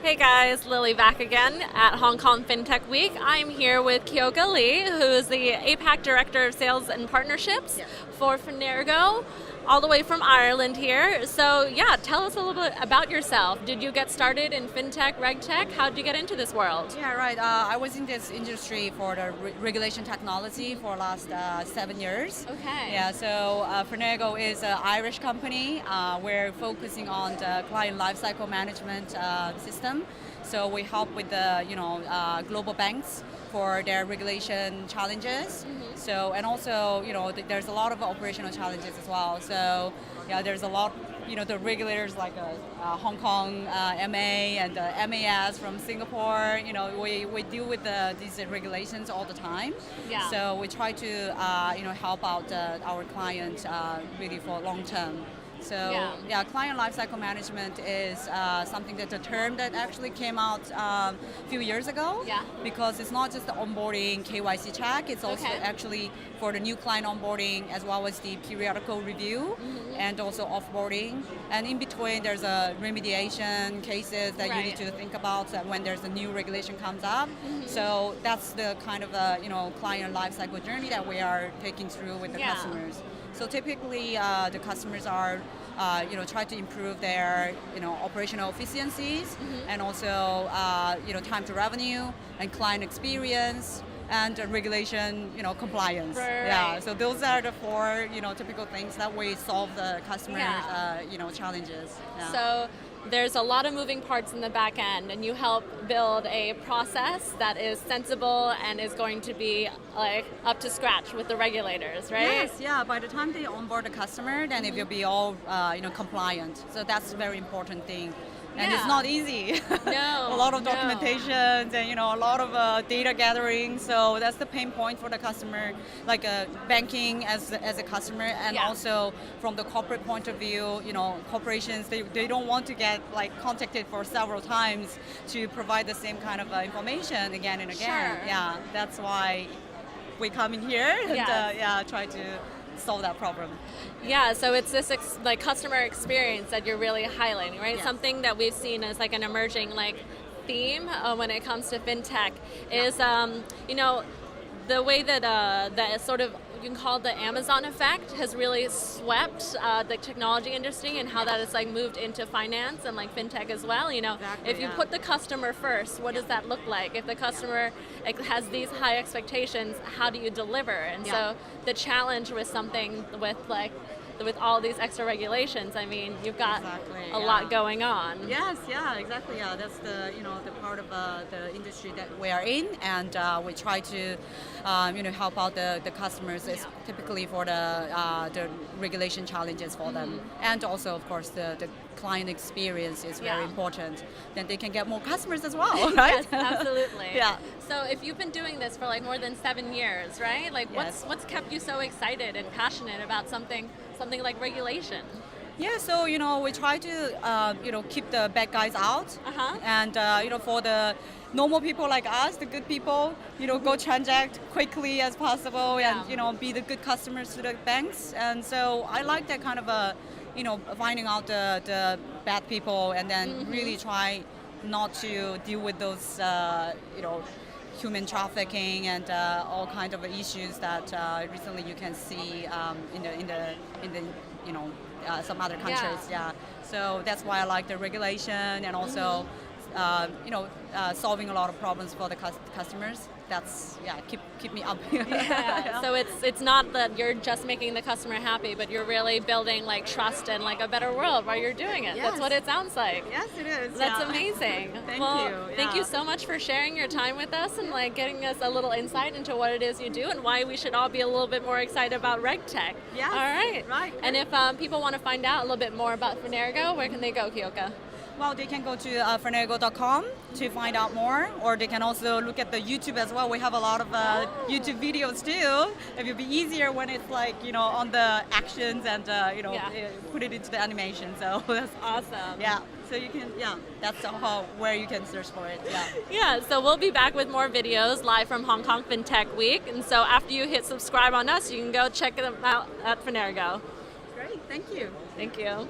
Hey guys, Lily back again at Hong Kong Fintech Week. I'm here with Kyoka Li, who is the APAC Director of Sales and Partnerships for Fenergo, all the way from Ireland here. So yeah, tell us a little bit about yourself. Did you get started in Fintech, RegTech? How did you get into this world? Yeah, right. I was in this industry for the regulation technology for last 7 years. Okay. Yeah, so Fenergo is an Irish company. We're focusing on the client lifecycle management system. So we help with the global banks for their regulation challenges. So and also there's a lot of operational challenges as well. So yeah, there's a lot. The regulators like Hong Kong MA and MAS from Singapore. We deal with these regulations all the time. Yeah. So we try to help out our clients really for long term. So yeah, client lifecycle management is something that's a term that actually came out a few years ago. Yeah. Because it's not just the onboarding KYC check, it's also actually for the new client onboarding as well as the periodical review and also offboarding. And in between there's a remediation cases that you need to think about that when there's a new regulation comes up. So that's the kind of client lifecycle journey that we are taking through with the customers. So typically, the customers are, try to improve their, operational efficiencies and also, time to revenue and client experience and regulation, compliance. Right. Yeah. So those are the four, typical things that we solve the customers, challenges. Yeah. So there's a lot of moving parts in the back end, and you help build a process that is sensible and is going to be like up to scratch with the regulators, right? Yes, yeah. By the time they onboard the customer, then it will be all compliant. So that's a very important thing. And it's not easy. No. A lot of documentations and a lot of data gathering. So that's the pain point for the customer, like banking as a customer, and also from the corporate point of view. Corporations they don't want to get contacted for several times to provide the same kind of information again and again. Sure. Yeah, that's why we come in here and try to solve that problem. Yeah, so it's this customer experience that you're really highlighting, right? Yes. Something that we've seen as an emerging theme when it comes to fintech is the way that that sort of, you can call it the Amazon effect, has really swept the technology industry and how that has moved into finance and fintech as well. Exactly, if you put the customer first, what does that look like? If the customer has these high expectations, how do you deliver? And so the challenge with something with all these extra regulations, I mean, you've got a lot going on. Yes, yeah, exactly. Yeah, that's the the part of the industry that we are in, and we try to help out the customers. It's typically for the regulation challenges for them, and also of course the client experience is very important. Then they can get more customers as well, right? Yes, absolutely. Yeah. So if you've been doing this for more than 7 years, right? What's kept you so excited and passionate about something like regulation? Yeah, so we try to keep the bad guys out, and for the normal people like us, the good people, go transact quickly as possible, and be the good customers to the banks. And so I like that kind of finding out the bad people, and then really try not to deal with those human trafficking and all kinds of issues that recently you can see in the some other countries. So that's why I like the regulation and also solving a lot of problems for the customers. That's keep me up. So it's not that you're just making the customer happy, but you're really building trust and a better world while you're doing it. That's what it sounds like. Yes, it is. That's amazing. Thank you. Thank you so much for sharing your time with us and getting us a little insight into what it is you do and why we should all be a little bit more excited about RegTech. Yes. All right. Right. And if people want to find out a little bit more about Fenergo, where can they go, Kyoka? Well, they can go to fenergo.com to find out more, or they can also look at the YouTube as well. We have a lot of YouTube videos too. It will be easier when it's on the actions and put it into the animation. So that's awesome. Yeah. So you can that's where you can search for it. Yeah. Yeah. So we'll be back with more videos live from Hong Kong FinTech Week, and so after you hit subscribe on us, you can go check them out at Fenergo. Great. Thank you. Thank you.